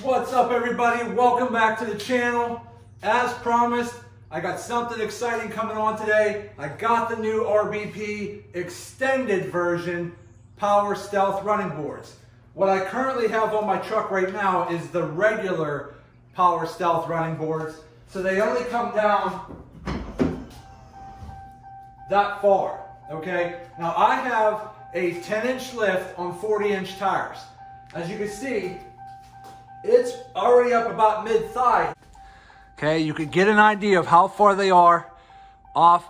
What's up, everybody? Welcome back to the channel. As promised, I got something exciting coming on today. I got the new RBP extended version Power Stealth running boards. What I currently have on my truck right now is the regular Power Stealth running boards. So they only come down that far, okay? Now I have a 10-inch lift on 40-inch tires. As you can see, it's already up about mid-thigh. Okay, you can get an idea of how far they are off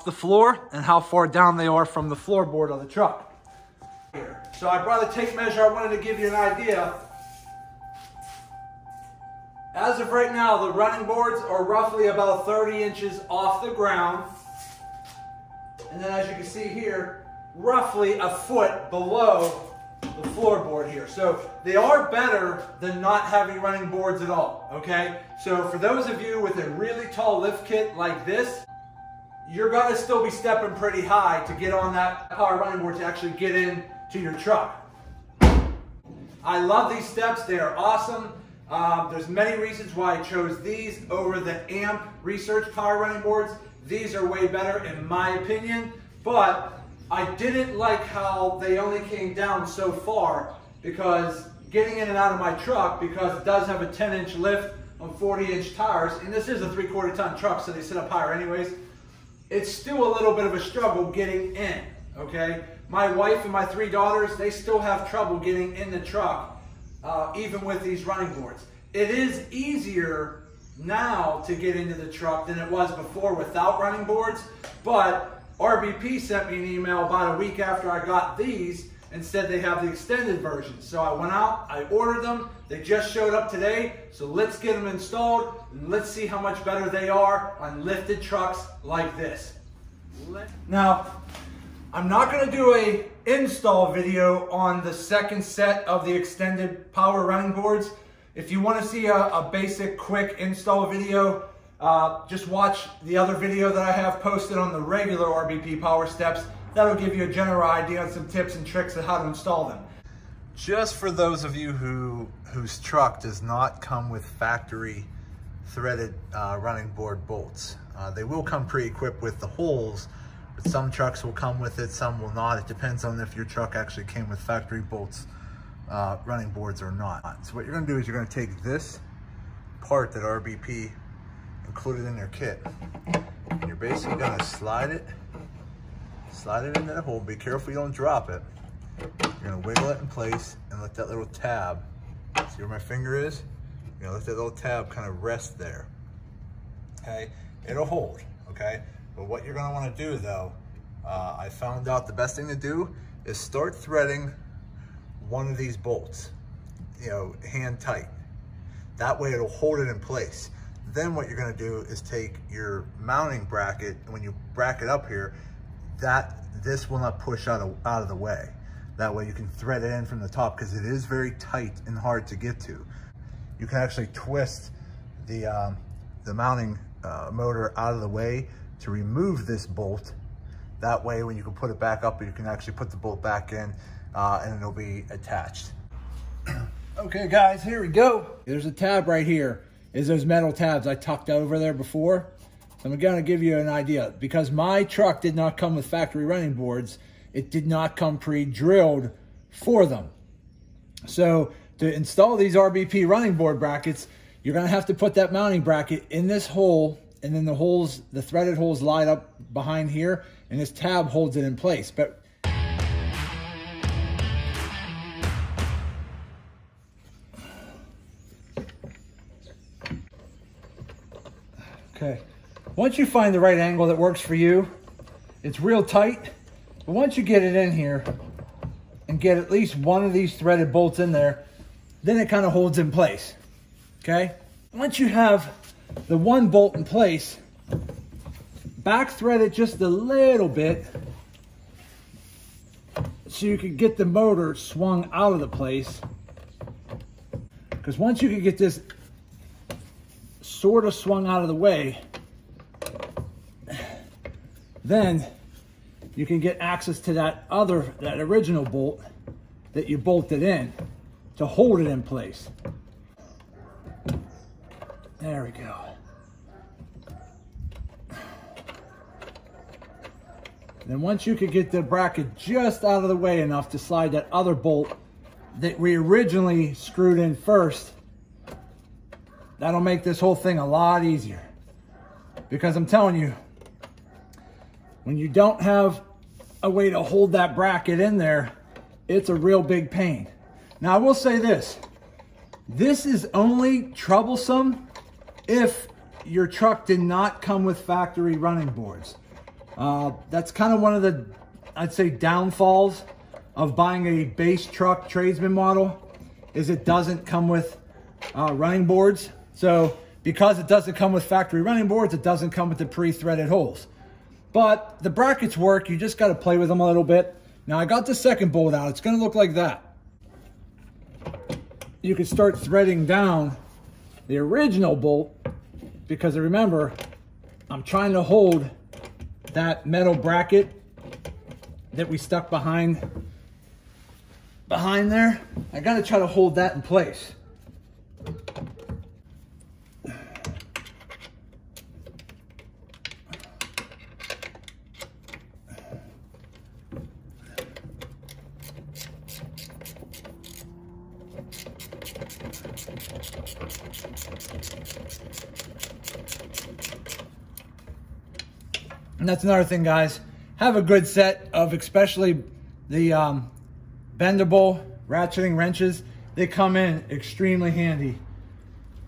the floor and how far down they are from the floorboard of the truck. So I brought a tape measure. I wanted to give you an idea. As of right now, the running boards are roughly about 30 inches off the ground. And then as you can see here, roughly a foot below the floorboard here. So they are better than not having running boards at all, okay? So for those of you with a really tall lift kit like this, you're gonna still be stepping pretty high to get on that power running board to actually get in to your truck. I love these steps, they are awesome. There's many reasons why I chose these over the AMP Research power running boards. These are way better in my opinion, but I didn't like how they only came down so far, because getting in and out of my truck, because it does have a 10-inch lift on 40-inch tires, and this is a 3/4 ton truck, so they sit up higher anyways, it's still a little bit of a struggle getting in, okay? My wife and my 3 daughters, they still have trouble getting in the truck, even with these running boards. It is easier now to get into the truck than it was before without running boards, but RBP sent me an email about a week after I got these and said they have the extended version. So I went out, I ordered them, they just showed up today, so let's get them installed and let's see how much better they are on lifted trucks like this. Now, I'm not gonna do a install video on the second set of the extended power running boards. If you wanna see a basic quick install video, just watch the other video that I have posted on the regular RBP Power Steps. That'll give you a general idea on some tips and tricks on how to install them. Just for those of you whose truck does not come with factory threaded running board bolts. They will come pre-equipped with the holes, but some trucks will come with it, some will not. It depends on if your truck actually came with factory bolts, running boards or not. So what you're gonna do is you're gonna take this part that RBP included in their kit, and you're basically gonna slide it into the hole. Be careful you don't drop it. You're gonna wiggle it in place and let that little tab, see where my finger is? You're gonna let that little tab kind of rest there, okay? It'll hold, okay? But what you're gonna wanna do though, I found out the best thing to do is start threading one of these bolts, you know, hand tight. That way it'll hold it in place. Then what you're gonna do is take your mounting bracket, and when you bracket up here, this will not push out of the way. That way you can thread it in from the top, because it is very tight and hard to get to. You can actually twist the mounting motor out of the way to remove this bolt. That way when you can put it back up, you can actually put the bolt back in and it'll be attached. Okay guys, here we go. There's a tab right here. Is those metal tabs I tucked over there before. So I'm gonna give you an idea. Because my truck did not come with factory running boards, it did not come pre-drilled for them. So to install these RBP running board brackets, you're gonna have to put that mounting bracket in this hole, and then the threaded holes light up behind here, and this tab holds it in place. But okay, once you find the right angle that works for you, it's real tight, but once you get it in here and get at least one of these threaded bolts in there, then it kind of holds in place, okay? Once you have the one bolt in place, back thread it just a little bit so you can get the motor swung out of the place. Because once you can get this sort of swung out of the way, then you can get access to that original bolt that you bolted in to hold it in place. There we go. Then once you could get the bracket just out of the way enough to slide that other bolt that we originally screwed in first, that'll make this whole thing a lot easier. Because I'm telling you, when you don't have a way to hold that bracket in there, it's a real big pain. Now I will say this is only troublesome if your truck did not come with factory running boards. That's kind of one of the, I'd say, downfalls of buying a base truck Tradesman model, is it doesn't come with running boards. So because it doesn't come with factory running boards, it doesn't come with the pre-threaded holes. But the brackets work, you just got to play with them a little bit. Now I got the second bolt out, it's going to look like that. You can start threading down the original bolt, because remember, I'm trying to hold that metal bracket that we stuck behind there. I got to try to hold that in place. And that's another thing, guys. Have a good set of, especially the bendable ratcheting wrenches. They come in extremely handy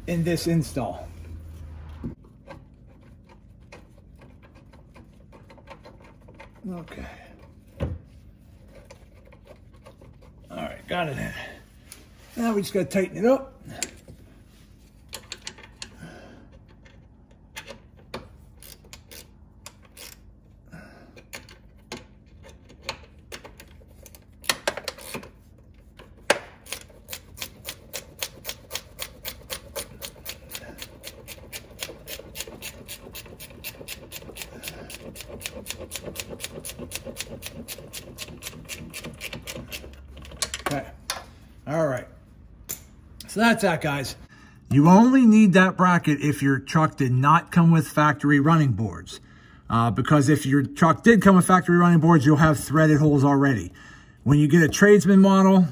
in this install. Okay. All right, got it in. Now we just got to tighten it up. Okay. All right. So that's that, guys. You only need that bracket if your truck did not come with factory running boards. Because if your truck did come with factory running boards, you'll have threaded holes already. When you get a Tradesman model,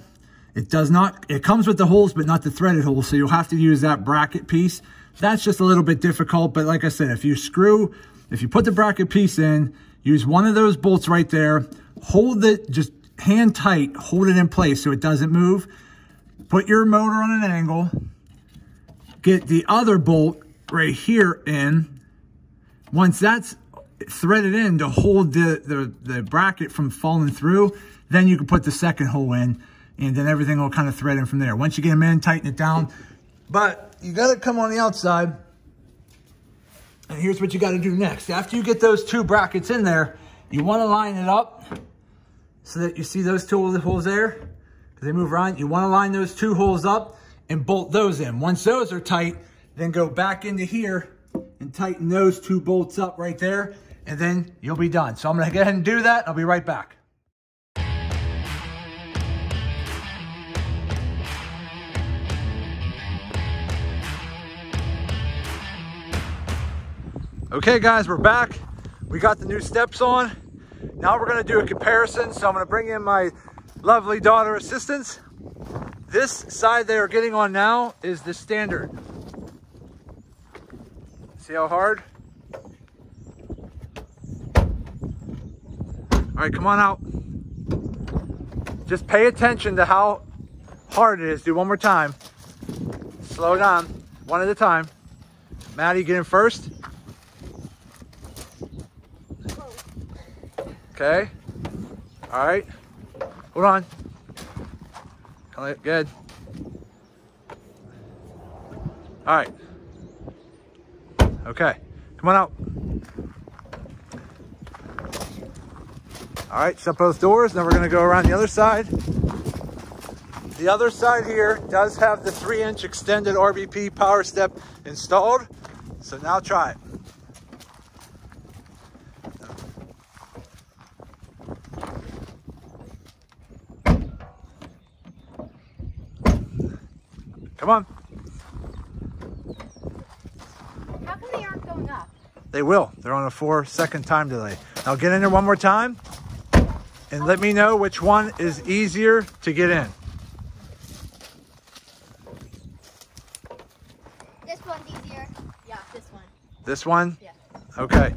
it does not, it comes with the holes, but not the threaded holes. So you'll have to use that bracket piece. That's just a little bit difficult. But like I said, if you put the bracket piece in, use one of those bolts right there, hold it, just hand tight, hold it in place so it doesn't move. Put your motor on an angle, get the other bolt right here in. Once that's threaded in to hold the bracket from falling through, then you can put the second hole in, and then everything will kind of thread in from there. Once you get them in, tighten it down. But you got to come on the outside, and here's what you got to do next. After you get those two brackets in there, you want to line it up so that you see those two holes there, because they move around. You want to line those two holes up and bolt those in. Once those are tight, then go back into here and tighten those two bolts up right there, and then you'll be done. So I'm going to go ahead and do that. I'll be right back. Okay, guys, we're back. We got the new steps on. Now we're going to do a comparison. So I'm going to bring in my lovely daughter assistants. This side they are getting on now is the standard. See how hard? All right, come on out. Just pay attention to how hard it is. Do one more time. Slow down, one at a time. Maddie, get in first. Okay. All right. Hold on. Good. All right. Okay. Come on out. All right. Shut both doors. Then we're going to go around the other side. The other side here does have the 3-inch extended RBP Power Step installed. So now try it. Come on. going up. They will. They're on a 4-second time delay. Now get in there one more time and let me know which one is easier to get in. This one's easier. Yeah, this one. This one? Yeah. Okay.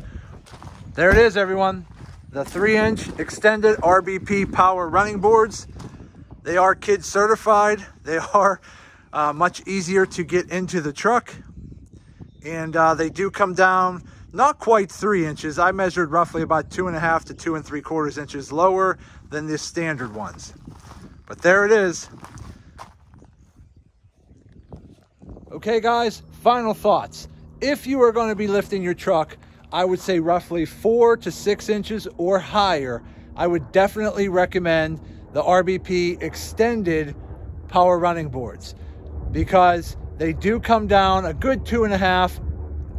There it is, everyone. The 3-inch extended RBP Power Running Boards. They are kid certified. They are much easier to get into the truck. And they do come down not quite 3 inches. I measured roughly about 2.5 to 2 3/4 inches lower than the standard ones. But there it is. Okay, guys, final thoughts. If you are going to be lifting your truck, I would say roughly 4 to 6 inches or higher, I would definitely recommend the RBP extended power running boards, because they do come down a good 2.5,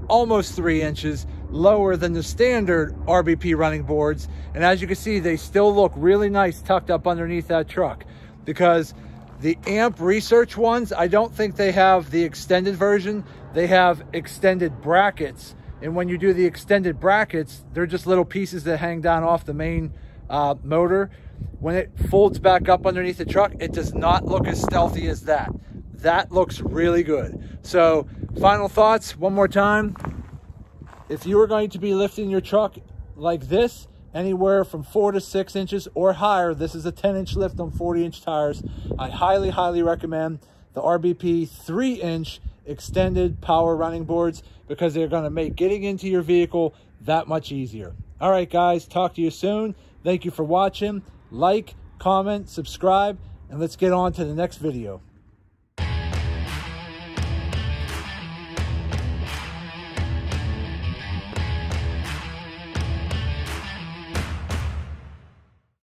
almost 3 inches lower than the standard RBP running boards. And as you can see, they still look really nice tucked up underneath that truck, because the AMP research ones, I don't think they have the extended version. They have extended brackets. And when you do the extended brackets, they're just little pieces that hang down off the main motor. When it folds back up underneath the truck, it does not look as stealthy as that. That looks really good. So final thoughts one more time. If you are going to be lifting your truck like this, anywhere from 4 to 6 inches or higher, this is a 10-inch lift on 40-inch tires, I highly, highly recommend the RBP 3-inch extended power running boards, because they're going to make getting into your vehicle that much easier. All right, guys, talk to you soon. Thank you for watching. Like, comment, subscribe, and let's get on to the next video.